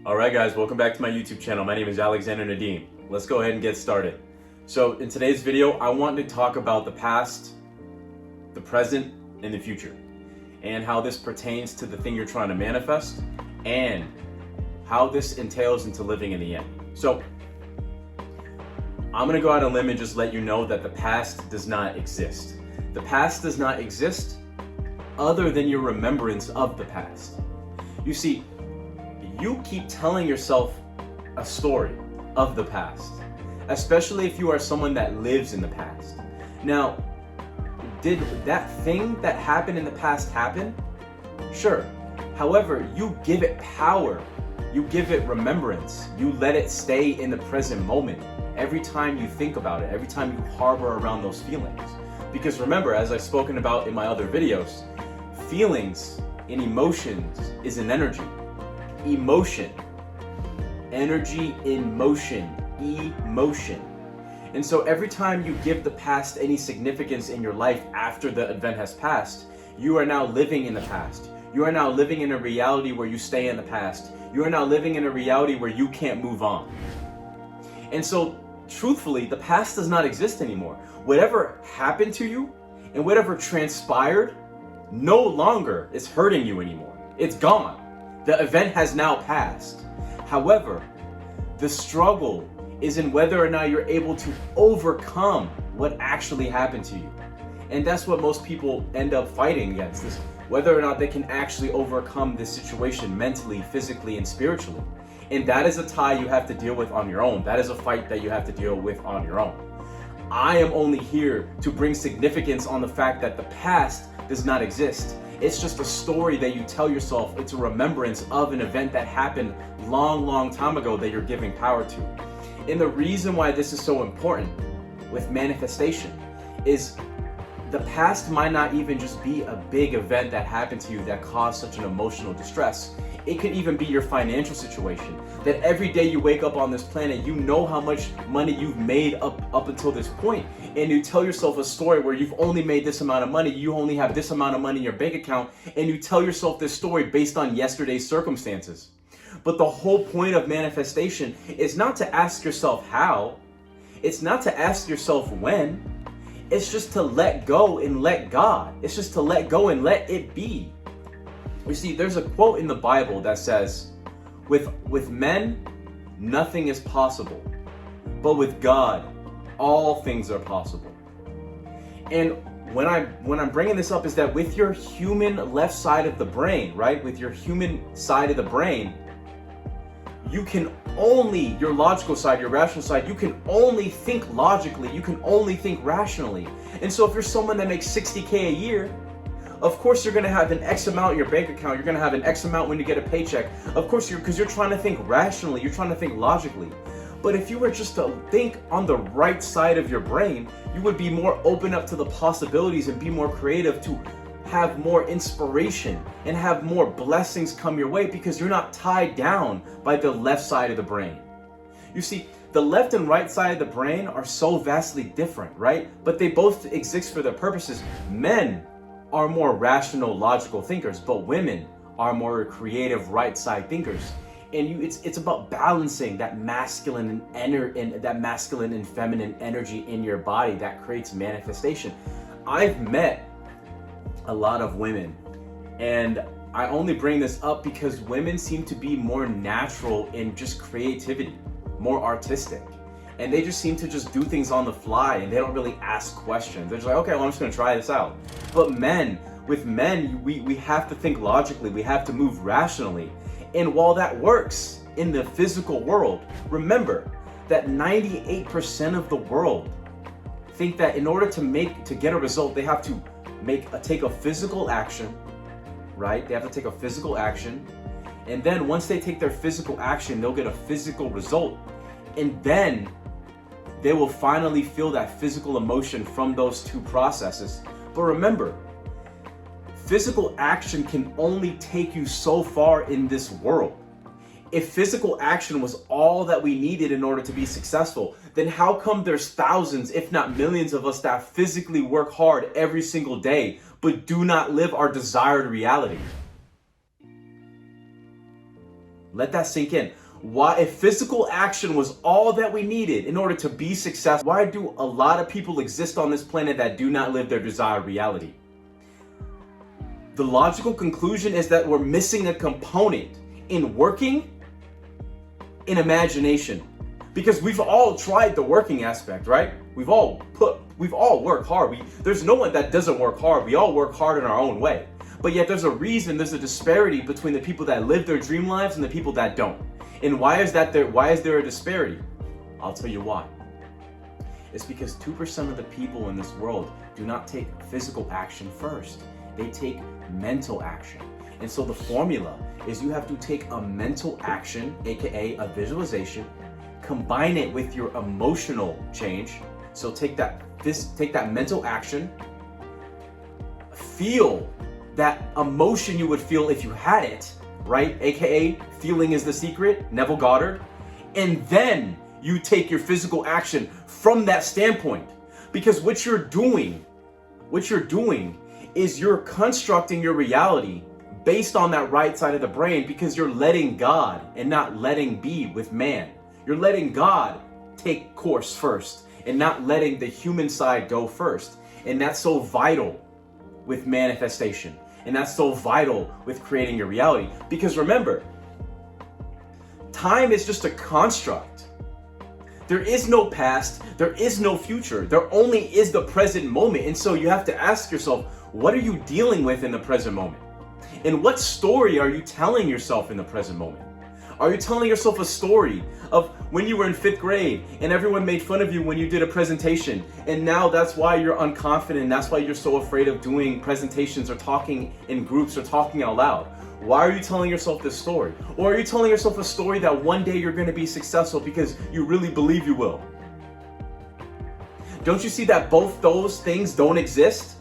Alright guys, welcome back to my YouTube channel. My name is Alexander Nadim. Let's go ahead and get started. So in today's video, I want to talk about the past, the present, and the future. And how this pertains to the thing you're trying to manifest, and how this entails into living in the end. So I'm going to go out on a limb and just let you know that the past does not exist. The past does not exist other than your remembrance of the past. You see, you keep telling yourself a story of the past, especially if you are someone that lives in the past. Now, did that thing that happened in the past happen? Sure. However, you give it power. You give it remembrance. You let it stay in the present moment every time you think about it, every time you harbor around those feelings. Because remember, as I've spoken about in my other videos, feelings and emotions is an energy. Emotion. Energy in motion. Emotion. And so every time you give the past any significance in your life after the event has passed, you are now living in the past. You are now living in a reality where you stay in the past. You are now living in a reality where you can't move on. And so, truthfully, the past does not exist anymore. Whatever happened to you and whatever transpired no longer is hurting you anymore. It's gone. The event has now passed. However, the struggle is in whether or not you're able to overcome what actually happened to you. And that's what most people end up fighting against, is whether or not they can actually overcome this situation mentally, physically, and spiritually. And that is a tie you have to deal with on your own. That is a fight that you have to deal with on your own. I am only here to bring significance on the fact that the past does not exist. It's just a story that you tell yourself. It's a remembrance of an event that happened long time ago that you're giving power to. And the reason why this is so important with manifestation is the past might not even just be a big event that happened to you that caused such an emotional distress. It could even be your financial situation, that every day you wake up on this planet, you know how much money you've made up until this point, and you tell yourself a story where you've only made this amount of money, you only have this amount of money in your bank account, and you tell yourself this story based on yesterday's circumstances. But the whole point of manifestation is not to ask yourself how, it's not to ask yourself when, it's just to let go and let God. It's just to let go and let it be. You see, there's a quote in the Bible that says, with men, nothing is possible, but with God, all things are possible. And when I'm bringing this up is that with your human left side of the brain, right? With your human side of the brain, you can only, your logical side, your rational side, you can only think logically, you can only think rationally. And so if you're someone that makes $60K a year, of course you're gonna have an X amount in your bank account, you're gonna have an X amount when you get a paycheck. Of course because you're trying to think rationally, you're trying to think logically. But if you were just to think on the right side of your brain, you would be more open up to the possibilities and be more creative to have more inspiration and have more blessings come your way because you're not tied down by the left side of the brain. You see, the left and right side of the brain are so vastly different, right? But they both exist for their purposes. Men are more rational, logical thinkers, but women are more creative right side thinkers. And it's about balancing that masculine and feminine energy in your body that creates manifestation. I've met a lot of women, and I only bring this up because women seem to be more natural in just creativity, more artistic, and they just seem to just do things on the fly and they don't really ask questions. They're just like, okay, well, I'm just gonna try this out. But with men, we have to think logically, we have to move rationally. And while that works in the physical world, remember that 98% of the world think that in order to get a result, they have to take a physical action, right? They have to take a physical action. And then once they take their physical action, they'll get a physical result. And then they will finally feel that physical emotion from those two processes. But remember, physical action can only take you so far in this world. If physical action was all that we needed in order to be successful, then how come there's thousands, if not millions of us that physically work hard every single day, but do not live our desired reality? Let that sink in. Why, if physical action was all that we needed in order to be successful, why do a lot of people exist on this planet that do not live their desired reality? The logical conclusion is that we're missing a component in working, in imagination. Because we've all tried the working aspect, right? We've all worked hard. There's no one that doesn't work hard. We all work hard in our own way. But yet there's a disparity between the people that live their dream lives and the people that don't. And why is there a disparity? I'll tell you why. It's because 2% of the people in this world do not take physical action first. They take mental action. And so the formula is you have to take a mental action, aka a visualization, combine it with your emotional change. So take that mental action, feel that emotion you would feel if you had it, right? AKA feeling is the secret, Neville Goddard. And then you take your physical action from that standpoint. Because what you're doing is you're constructing your reality based on that right side of the brain, because you're letting God and not letting be with man. You're letting God take course first and not letting the human side go first. And that's so vital with manifestation. And that's so vital with creating your reality. Because remember, time is just a construct. There is no past, there is no future. There only is the present moment. And so you have to ask yourself, what are you dealing with in the present moment? And what story are you telling yourself in the present moment? Are you telling yourself a story of when you were in 5th grade and everyone made fun of you when you did a presentation, and now that's why you're unconfident, that's why you're so afraid of doing presentations or talking in groups or talking out loud? Why are you telling yourself this story? Or are you telling yourself a story that one day you're going to be successful because you really believe you will? Don't you see that both those things don't exist?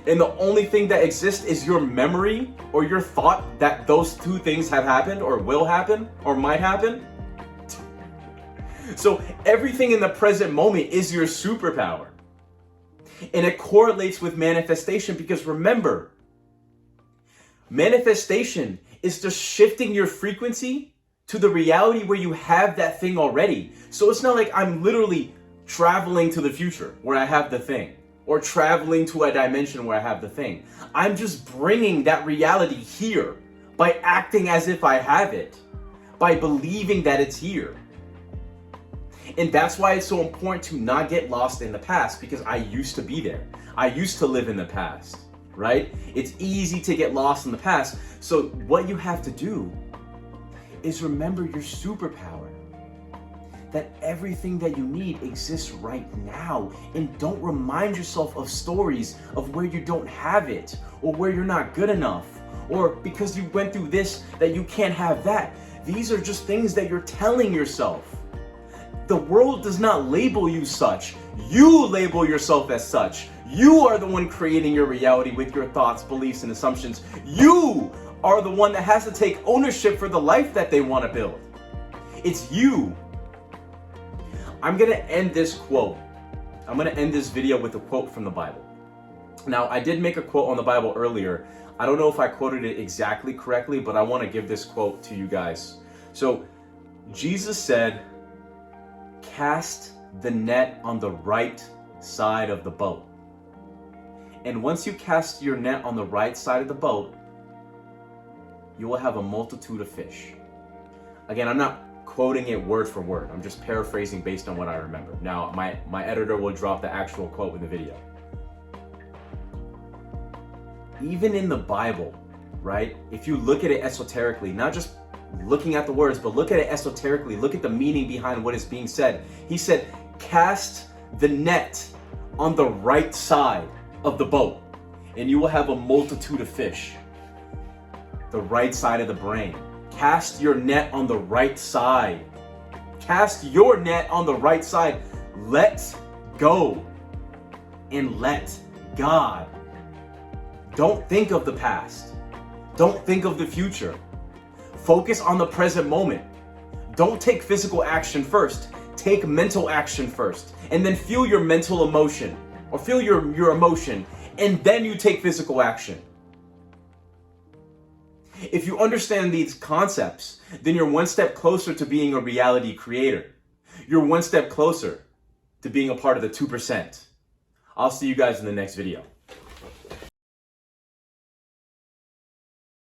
And the only thing that exists is your memory or your thought that those two things have happened or will happen or might happen. So everything in the present moment is your superpower. And it correlates with manifestation, because remember, manifestation is just shifting your frequency to the reality where you have that thing already. So it's not like I'm literally traveling to the future where I have the thing, or traveling to a dimension where I have the thing. I'm just bringing that reality here by acting as if I have it, by believing that it's here. And that's why it's so important to not get lost in the past, because I used to be there. I used to live in the past, right? It's easy to get lost in the past. So what you have to do is remember your superpower. That everything that you need exists right now. And don't remind yourself of stories of where you don't have it, or where you're not good enough, or because you went through this that you can't have that. These are just things that you're telling yourself. The world does not label you such. You label yourself as such. You are the one creating your reality with your thoughts, beliefs, and assumptions. You are the one that has to take ownership for the life that they want to build. It's you. I'm going to end this quote. I'm going to end this video with a quote from the Bible. Now, I did make a quote on the Bible earlier. I don't know if I quoted it exactly correctly, but I want to give this quote to you guys. So, Jesus said, "Cast the net on the right side of the boat. And once you cast your net on the right side of the boat, you will have a multitude of fish." Again, I'm not quoting it word for word. I'm just paraphrasing based on what I remember. Now, my editor will drop the actual quote in the video. Even in the Bible, right? If you look at it esoterically, not just looking at the words, but look at it esoterically, look at the meaning behind what is being said. He said, cast the net on the right side of the boat, and you will have a multitude of fish. The right side of the brain. Cast your net on the right side. Cast your net on the right side. Let go and let God. Don't think of the past. Don't think of the future. Focus on the present moment. Don't take physical action first. Take mental action first. And then feel your mental emotion, or feel your emotion, and then you take physical action. If you understand these concepts, then you're one step closer to being a reality creator. You're one step closer to being a part of the 2%. I'll see you guys in the next video.